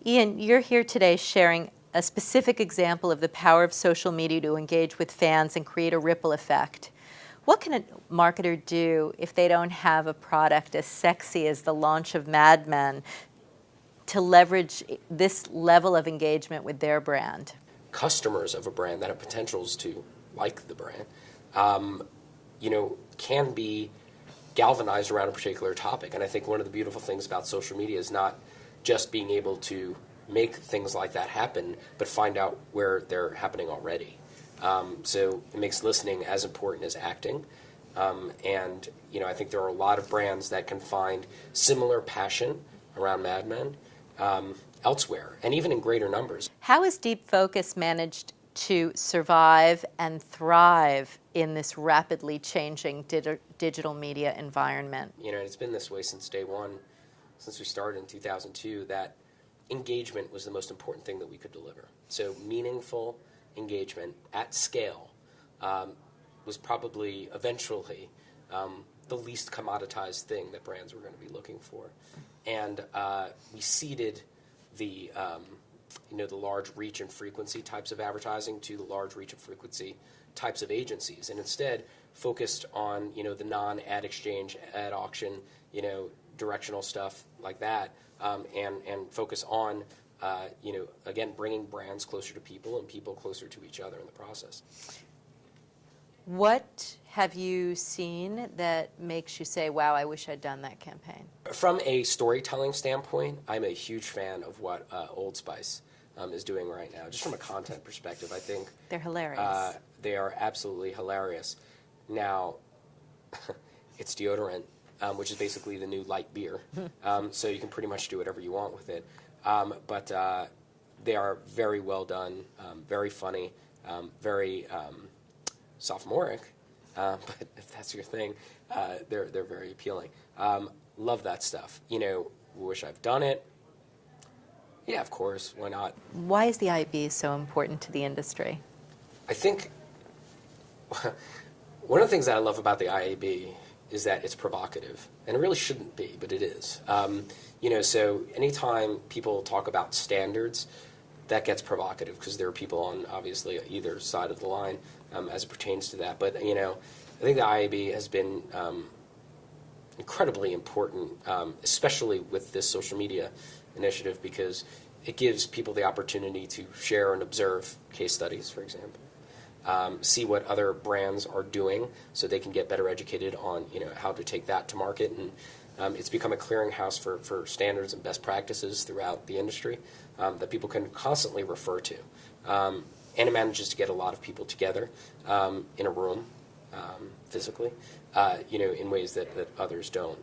Ian, you're here today sharing a specific example of the power of social media to engage with fans and create a ripple effect. What can a marketer do if they don't have a product as sexy as the launch of Mad Men to leverage this level of engagement with their brand? Customers of a brand that have potentials to like the brand, can be galvanized around a particular topic. And I think one of the beautiful things about social media is not just being able to make things like that happen, but find out where they're happening already. So it makes listening as important as acting. And I think there are a lot of brands that can find similar passion around Mad Men elsewhere, and even in greater numbers. How has Deep Focus managed to survive and thrive in this rapidly changing digital media environment? It's been this way since day one, since we started in 2002, that engagement was the most important thing that we could deliver. So meaningful engagement at scale was probably eventually the least commoditized thing that brands were going to be looking for. And we seeded the large reach and frequency types of advertising to the large reach and frequency types of agencies, and instead focused on the non-ad exchange, ad auction, directional stuff like that, and focus on again, bringing brands closer to people and people closer to each other in the process. What have you seen that makes you say, wow, I wish I'd done that campaign? From a storytelling standpoint, I'm a huge fan of what Old Spice is doing right now. Just from a content perspective, I think they're hilarious. They are absolutely hilarious. Now, it's deodorant, which is basically the new light beer, so you can pretty much do whatever you want with it. But they are very well done, very funny, very sophomoric, but if that's your thing, they're very appealing. Love that stuff. Wish I've done it. Yeah, of course. Why not? Why is the IAB so important to the industry? I think one of the things that I love about the IAB is that it's provocative, and it really shouldn't be, but it is. So anytime people talk about standards, that gets provocative because there are people on obviously either side of the line as it pertains to that. But I think the IAB has been incredibly important, especially with this social media initiative, because it gives people the opportunity to share and observe case studies, for example. See what other brands are doing so they can get better educated on how to take that to market. And it's become a clearinghouse for standards and best practices throughout the industry that people can constantly refer to. And it manages to get a lot of people together in a room physically, in ways that others don't.